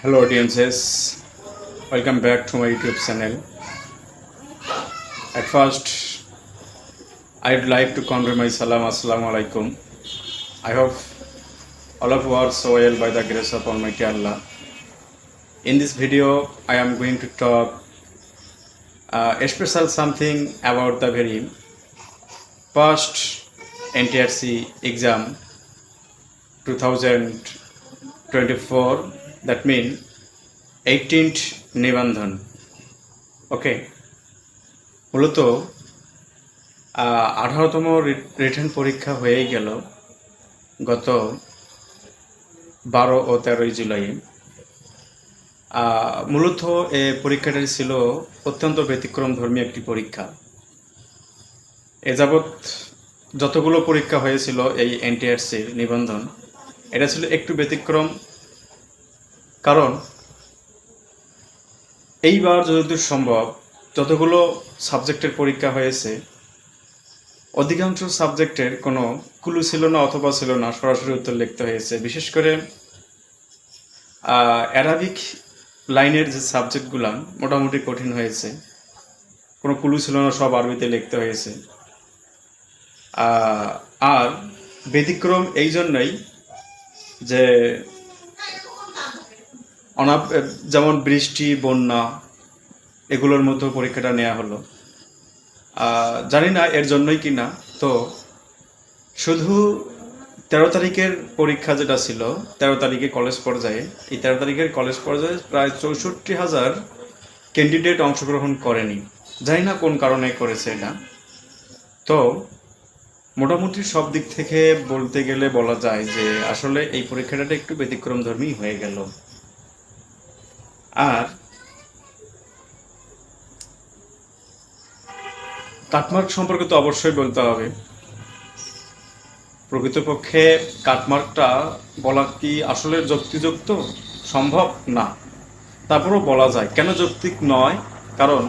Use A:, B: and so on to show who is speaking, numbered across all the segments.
A: Hello audiences, welcome back to my YouTube channel. At first, I'd like to convey my salam assalamu alaikum. I hope all of you are so well by the grace of Almighty Allah. In this video, I am going to talk a special something about the very past NTRC exam 2024. That means 18th নিবন্ধন। ওকে, মূলত 18তম written পরীক্ষা হয়েই গেল গত 12 ও 13 জুলাই। মূলত এই পরীক্ষাটি ছিল অত্যন্ত ব্যতিক্রমধর্মী একটি পরীক্ষা। এ যাবৎ যতগুলো পরীক্ষা হয়েছিল এই এনটিআরসির নিবন্ধন, এটা ছিল একটু ব্যতিক্রম। কারণ এইবার যতদূর সম্ভব যতগুলো সাবজেক্টের পরীক্ষা হয়েছে অধিকাংশ সাবজেক্টের কোনো ক্লু ছিল না অথবা ছিল না, সরাসরি উত্তর লিখতে হয়েছে। বিশেষ করে অ্যারাবিক লাইনের যে সাবজেক্টগুলো মোটামুটি কঠিন হয়েছে, কোনো ক্লু ছিল না, সব আরবিতে লিখতে হয়েছে। আর ব্যতিক্রম এই জন্যই যে যেমন বৃষ্টি, বন্যা এগুলোর মতো পরীক্ষাটা নেওয়া হলো। জানি না এর জন্যই কি না। তো শুধু 13 তারিখের পরীক্ষা যেটা ছিল, 13 তারিখে কলেজ পর্যায়ে, এই 13 তারিখের কলেজ পর্যায়ে প্রায় 64,000 ক্যান্ডিডেট অংশগ্রহণ করেনি। জানি না কোন কারণে করেছে এটা। তো মোটামুটি সব দিক থেকে বলতে গেলে বলা যায় যে আসলে এই পরীক্ষাটা একটু ব্যতিক্রমধর্মী হয়ে গেল। আর কাটমার্ক সম্পর্কে তো অবশ্যই বলতে হবে। প্রকৃতপক্ষে কাটমার্কটা বলা কি আসলে যুক্তিযুক্ত? সম্ভব না, তারপরেও বলা যায়। কেন যৌক্তিক নয়? কারণ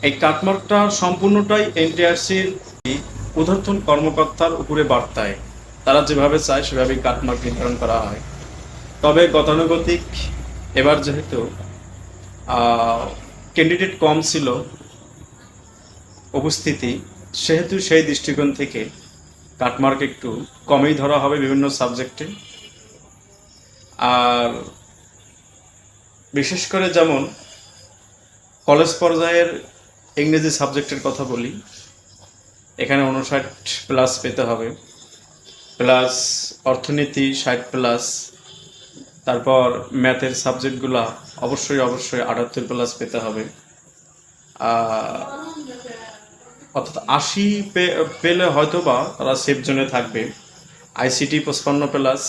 A: এই কাটমার্কটা সম্পূর্ণটাই এনটিআরসির ঊর্ধ্বতন কর্মকর্তার উপরে বার্তায়, তারা যেভাবে চায় সেভাবেই কাটমার্ক নির্ধারণ করা হয়। তবে গতানুগতিক এবার যেহেতু ক্যান্ডিডেট কম ছিল উপস্থিতি, সেহেতু সেই দৃষ্টিকোণ থেকে কাটমার্ক একটু কমই ধরা হবে বিভিন্ন সাবজেক্টে। আর বিশেষ করে যেমন কলেজ পর্যায়ের ইংরেজি সাবজেক্টের কথা বলি, এখানে 59+ পেতে হবে, প্লাস অর্থনীতি 60+, তারপর ম্যাথের সাবজেক্টগুলো অবশ্যই 78+ পেতে হবে। অর্থাৎ 80 পেলে হয়তো বা তারা সেফ জোনে থাকবে। আইসিটি 55+,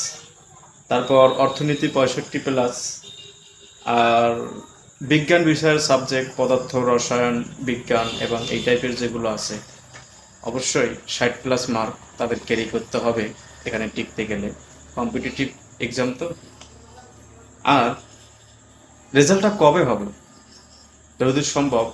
A: তারপর অর্থনীতি 65+, আর বিজ্ঞান বিষয়ের সাবজেক্ট পদার্থ, রসায়ন, বিজ্ঞান এবং এই টাইপের যেগুলো আছে অবশ্যই 60+ মার্ক তাদের ক্যারি করতে হবে এখানে টিকতে গেলে। কম্পিটিটিভ এক্সাম তো। আর রেজাল্টটা কবে হবে? যতদূর সম্ভব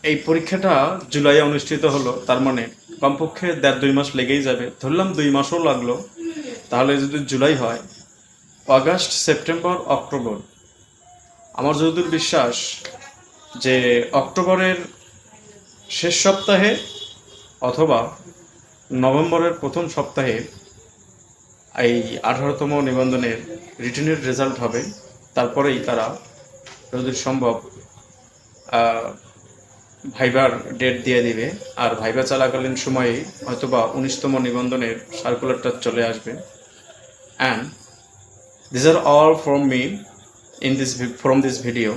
A: এই পরীক্ষাটা জুলাইয়ে অনুষ্ঠিত হলো, তার মানে কমপক্ষে 1.5-2 মাস লেগেই যাবে। ধরলাম 2 মাসও লাগলো, তাহলে যদি জুলাই হয়, আগস্ট, সেপ্টেম্বর, অক্টোবর। আমার যতদূর বিশ্বাস যে অক্টোবরের শেষ সপ্তাহে অথবা নভেম্বরের প্রথম সপ্তাহে এই 18তম নিবন্ধনের রিটেনের রেজাল্ট হবে। তারপরেই তারা যতদূর সম্ভব ভাইবার ডেট দিয়ে দিবে। আর ভাইবা চলাকালীন সময়ে হয়তোবা 19তম নিবন্ধনের সার্কুলারটা চলে আসবে। And this are all from me from this video.